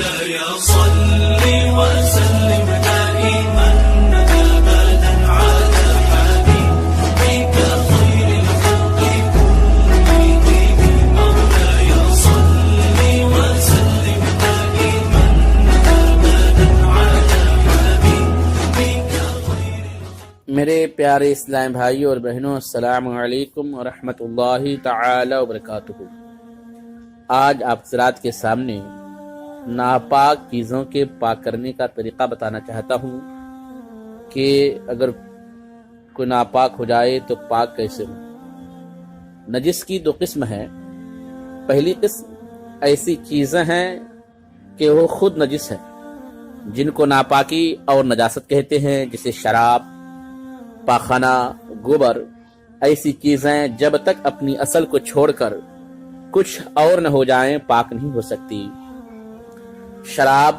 مولاي صل وسلم دائما أبدا على حبيبك خير الخلق كلهم. مولاي صل وسلم دائما أبدا على حبيبك خير. میرے پیارے اسلام بھائیوں اور بہنوں، السلام علیکم ورحمۃ اللہ تعالی وبرکاتہ۔ آج آپ حضرات کے سامنے ناپاک چیزوں کے پاک کرنے کا طریقہ بتانا چاہتا ہوں کہ اگر کوئی ناپاک ہو جائے تو پاک کیسے ہو۔ نجس کی دو قسم ہیں۔ پہلی قسم ایسی چیزیں ہیں کہ وہ خود نجس ہیں، جن کو ناپاکی اور نجاست کہتے ہیں، جیسے شراب، پاخانہ، گوبر۔ ایسی چیزیں جب تک اپنی اصل کو چھوڑ کر کچھ اور نہ ہو جائیں پاک نہیں ہو سکتی۔ شراب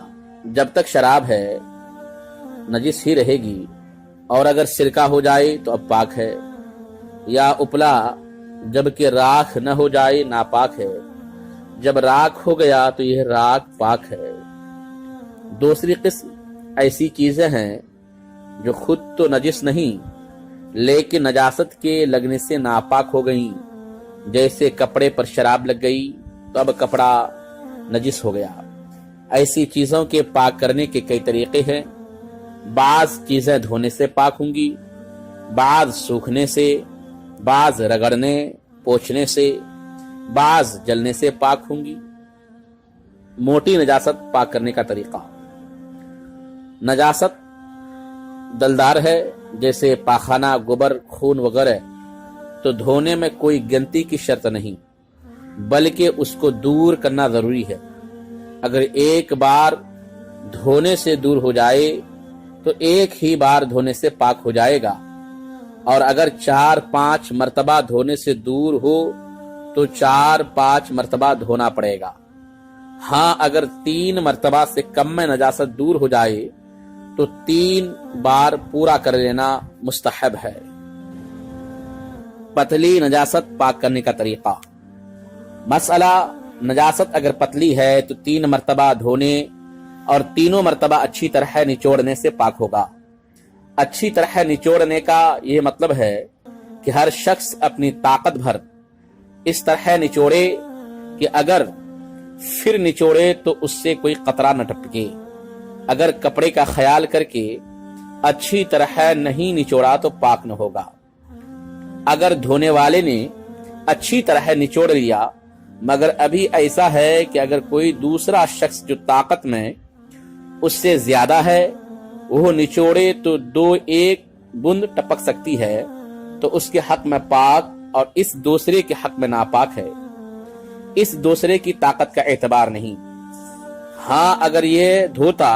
جب تک شراب ہے نجس ہی رہے گی، اور اگر سرکہ ہو جائے تو اب پاک ہے، یا اپلا جبکہ راکھ نہ ہو جائے ناپاک ہے، جب راکھ ہو گیا تو یہ راکھ پاک ہے۔ دوسری قسم ایسی چیزیں ہیں جو خود تو نجس نہیں لیکن نجاست کے لگنے سے ناپاک ہو گئیں، جیسے کپڑے پر شراب لگ گئی تو اب کپڑا نجس ہو گیا۔ ایسی چیزوں کے پاک کرنے کے کئی طریقے ہیں۔ بعض چیزیں دھونے سے پاک ہوں گی، بعض سوکھنے سے، بعض رگڑنے پوچھنے سے، بعض جلنے سے پاک ہوں گی۔ موٹی نجاست پاک کرنے کا طریقہ۔ نجاست دلدار ہے، جیسے پاخانہ، گوبر، خون وغیرہ، تو دھونے میں کوئی گنتی کی شرط نہیں، بلکہ اس کو دور کرنا ضروری ہے۔ اگر ایک بار دھونے سے دور ہو جائے تو ایک ہی بار دھونے سے پاک ہو جائے گا، اور اگر 4-5 مرتبہ دھونے سے دور ہو تو 4-5 مرتبہ دھونا پڑے گا۔ ہاں، اگر 3 مرتبہ سے کم میں نجاست دور ہو جائے تو 3 بار پورا کر لینا مستحب ہے۔ پتلی نجاست پاک کرنے کا طریقہ۔ مسئلہ نجاست اگر پتلی ہے تو 3 مرتبہ دھونے اور تینوں مرتبہ اچھی طرح نچوڑنے سے پاک ہوگا۔ اچھی طرح نچوڑنے کا یہ مطلب ہے کہ ہر شخص اپنی طاقت بھر اس طرح نچوڑے کہ اگر پھر نچوڑے تو اس سے کوئی قطرہ نہ ٹپکے۔ اگر کپڑے کا خیال کر کے اچھی طرح نہیں نچوڑا تو پاک نہ ہوگا۔ اگر دھونے والے نے اچھی طرح نچوڑ لیا مگر ابھی ایسا ہے کہ اگر کوئی دوسرا شخص جو طاقت میں اس سے زیادہ ہے وہ نچوڑے تو 2-1 بوند ٹپک سکتی ہے، تو اس کے حق میں پاک اور اس دوسرے کے حق میں ناپاک ہے۔ اس دوسرے کی طاقت کا اعتبار نہیں۔ ہاں، اگر یہ دھوتا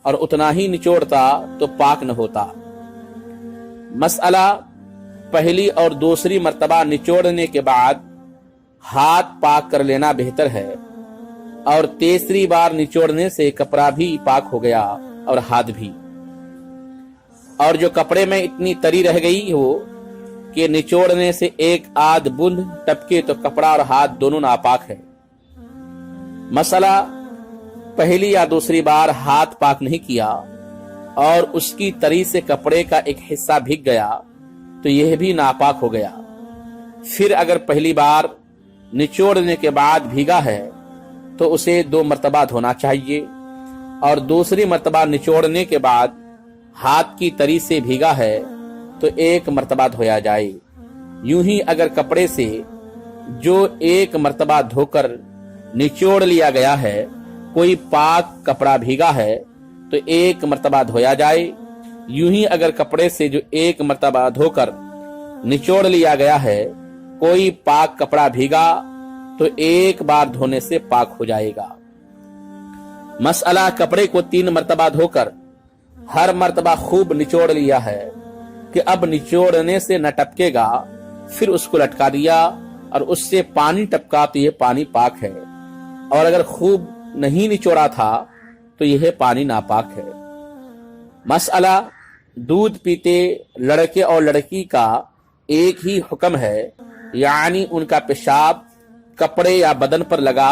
اور اتنا ہی نچوڑتا تو پاک نہ ہوتا۔ مسئلہ پہلی اور دوسری مرتبہ نچوڑنے کے بعد ہاتھ پاک کر لینا بہتر ہے، اور تیسری بار نچوڑنے سے کپڑا بھی پاک ہو گیا اور ہاتھ بھی۔ اور جو کپڑے میں اتنی تری رہ گئی ہو کہ نچوڑنے سے 1-8 بوند ٹپکے تو کپڑا اور ہاتھ دونوں ناپاک ہے۔ مسئلہ پہلی یا دوسری بار ہاتھ پاک نہیں کیا اور اس کی تری سے کپڑے کا ایک حصہ بھیگ گیا تو یہ بھی ناپاک ہو گیا۔ پھر اگر پہلی بار نچوڑنے کے بعد بھیگا ہے تو اسے 2 مرتبہ دھونا چاہیے، اور دوسری مرتبہ نچوڑنے کے بعد ہاتھ کی تری سے بھیگا ہے تو 1 مرتبہ دھویا جائے۔ یوں ہی اگر کپڑے سے جو 1 مرتبہ دھو کر نچوڑ لیا گیا ہے کوئی پاک کپڑا بھیگا ہے تو 1 مرتبہ دھویا جائے۔ یوں ہی اگر کپڑے سے جو 1 مرتبہ دھو کر نچوڑ لیا گیا ہے کوئی پاک کپڑا بھیگا تو 1 بار دھونے سے پاک ہو جائے گا۔ مسئلہ کپڑے کو 3 مرتبہ دھو کر ہر مرتبہ خوب نچوڑ لیا ہے کہ اب نچوڑنے سے نہ ٹپکے گا، پھر اس کو لٹکا دیا اور اس سے پانی ٹپکا تو یہ پانی پاک ہے، اور اگر خوب نہیں نچوڑا تھا تو یہ پانی ناپاک ہے۔ مسئلہ دودھ پیتے لڑکے اور لڑکی کا ایک ہی حکم ہے، یعنی ان کا پیشاب کپڑے یا بدن پر لگا